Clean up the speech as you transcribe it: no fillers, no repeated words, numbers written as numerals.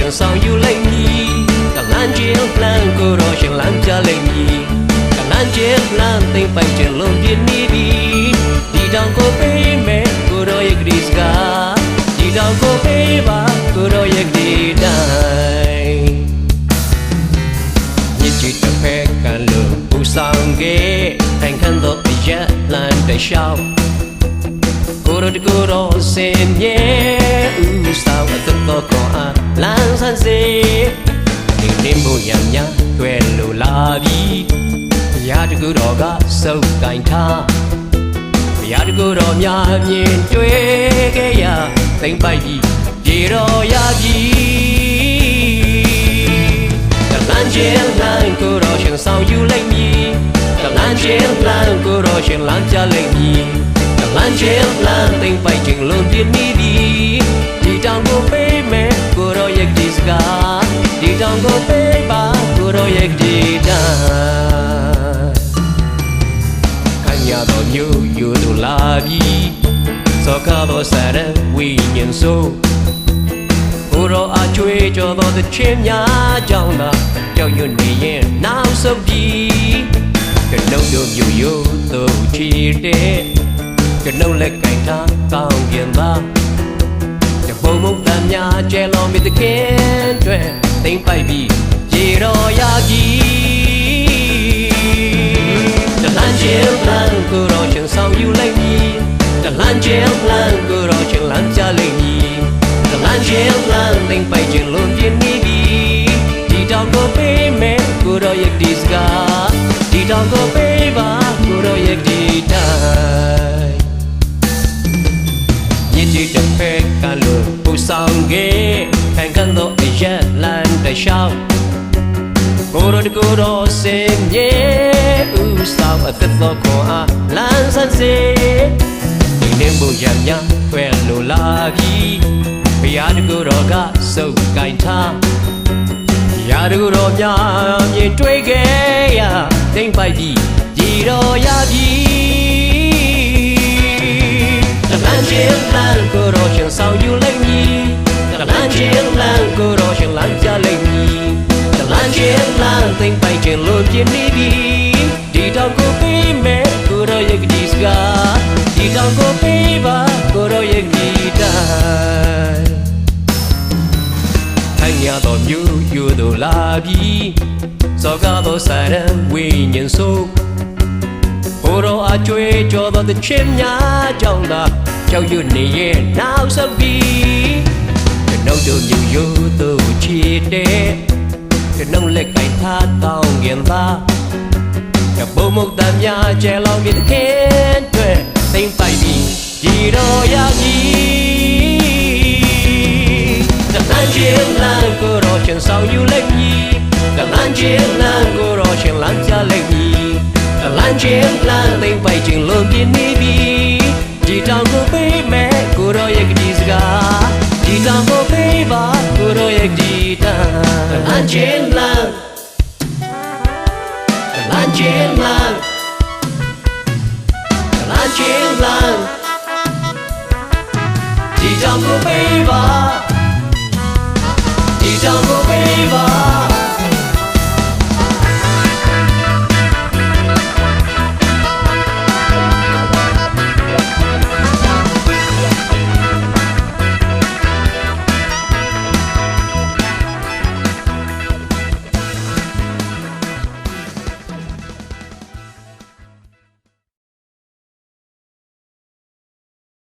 ရှင်ဆောင်ယူလိုက်မည်ကလန်းကျင်းလန်းကိုတော့ရှင်လန်းပြလိုက်မည်ကလန်းကျင်းလန်းသိမ့်ပိုက်ခြင်းလုံးပြင်းနေသည်ဒီတောင်ကိုပေးမယ်ကိုတော့ရဲ့ဂရီစကားဒီတောင်ကိုပေးပါကိုတော့ရဲ့ဂရီတိုင်းညစ်ချစ်တစ်ဖက်ကလို့ပူဆောင်ခဲ့ထိုင်ခန့်တော့ရက်လန်းတရှောက်ကိုတော့စင်မြေဥစားဝတ်တော့ကောအားလန်းဆန်းစေဒီနင်းဖို့ရမ်းများတွေ့လို့လာပြီရာတကူတော်ကစုပ်ကင်ထားရာတကူတော်များမြင်တွေ့ခဲ့ရသိမ့်ပိုက်ပြီးပြေတော်ရပြီကလန်းချင်းလန်းကိုတော်ရှင်ဆောင်ယူလိုက်မည်ကလန်းချင်းလန်းကိုတော်ရှင်လန်းပြလိုက်မည်လမ်းကျင်းလမ်းသိမ့်ပိုက်ခြင်းလုံးပြင်းနေသည်ဒီတောင်ကိုပေးမယ်ကိုရောရဲ့ဒီစကားဒီတောင်ကိုပေးပါကိုရောရဲ့ဒီတာခံရတော့မြို့ယူတို့လာပြီးစောကားတော့စားတဲ့ဝိညာဉ်ဆိုးကိုရောအကျွေးကြော်တော့တဲ့ချင်းများကြောင်းသာကြောက်ရွံ့နေရင်နောက်ဆုတ်ပြီးကနှုတ်တို့မြို့ယူတို့ချီတဲ့ကနှုတ်လက်ကင်ထားကောင်းပြန်ပါတပုံမုတ်တမ်းများကျဲလောင်မိတခင်တွေသိမ့်ပိုက်ပြီးရေတော်ရကြီးတလန်းချင်းလန်းကိုတော့ရှင်ဆောင်ယူလိုက်မည်တလန်းချင်းလန်းကိုတော့ရှင်လန်းကြလိုက်မည်တလန်းချင်းလန်းသိမ့်ပိုက်ခြင်းလုံးပြင်းနေပြီဒီတောင်ကိုပေးမယ်ကိုတော့ရဲ့ဒီစကားဒီတောင်ကိုပေးပါကိုတော့ရဲ့ဒီတိုင်းဒီတစ်ဖက်ကလို့ပူဆောင်ခဲ့ခံကန်တော့ရက်လန်းတရှောက်ကိုတော့စင်မြေဥစားအသက်တော့ခေါ်အားလန်းဆန်းစေဒီနေမှုရမ်းများတွေ့လို့လာပြီဘုရားတကူတော်ကစုပ်ကင်ထားရာတကူတော်များမြင်တွေ့ခဲ့ရသိမ့်ပိုက်ပြီးဒီတော်ရပြီလမ်းချင်းလမ်းကိုတော့ရှင်ဆောင်ယူလိုက်မည်လမ်းချင်းလမ်းကိုတော့ရှင်လမ်းပြလိုက်မည်လမ်းချင်းလမ်းသိမ့်ပိုက်ခြင်းလို့ပြင်းနေသည်ဒီတောင်ကိုပေးမယ်ကိုတော့ရဲ့ဒီစကားဒီတောင်ကိုပေးပါကိုတော့ရဲ့ဒီတိုင်းဟန်ရတော့မြို့ယူတို့လာပြီးစောကားတော့ဆိုင်တဲ့ဝိညာဉ်ဆိုးကိုတော့အကျွေးကြော်တော့တဲ့ချင်းများကြောင်းသာကြောက်ရွံ့နေရဲ့နောက်ဆုတ်ပြီးကနှုတ်တို့မြို့ရိုးတို့ချီတဲ့ကနှုတ်လက်ကင်ထားတောင်းရင်သာကဘုံမုတ်တမ်းများကျဲလောင်ပြတဲ့ခင်တွေသိမ့်ပိုက်ပြီးဒီတော်ရကြီးတလန်းချင်းလန်းကိုတော့ရှင်ဆောင်ယူလိုက်မည်တလန်းချင်းလန်းကိုတော့ရှင်လန်းပြလိုက်မည်လမ်းချင်းလမ်းသိမ့်ပိုက်ခြင်းလုံးပြင်းနေပြီဒီတောင်ကိုပေးမယ်ကိုရောရဲ့ဒီစကားဒီတောင်ကိုပေးပါကိုရောရဲ့ဒီတာလမ်းချင်းလမ်း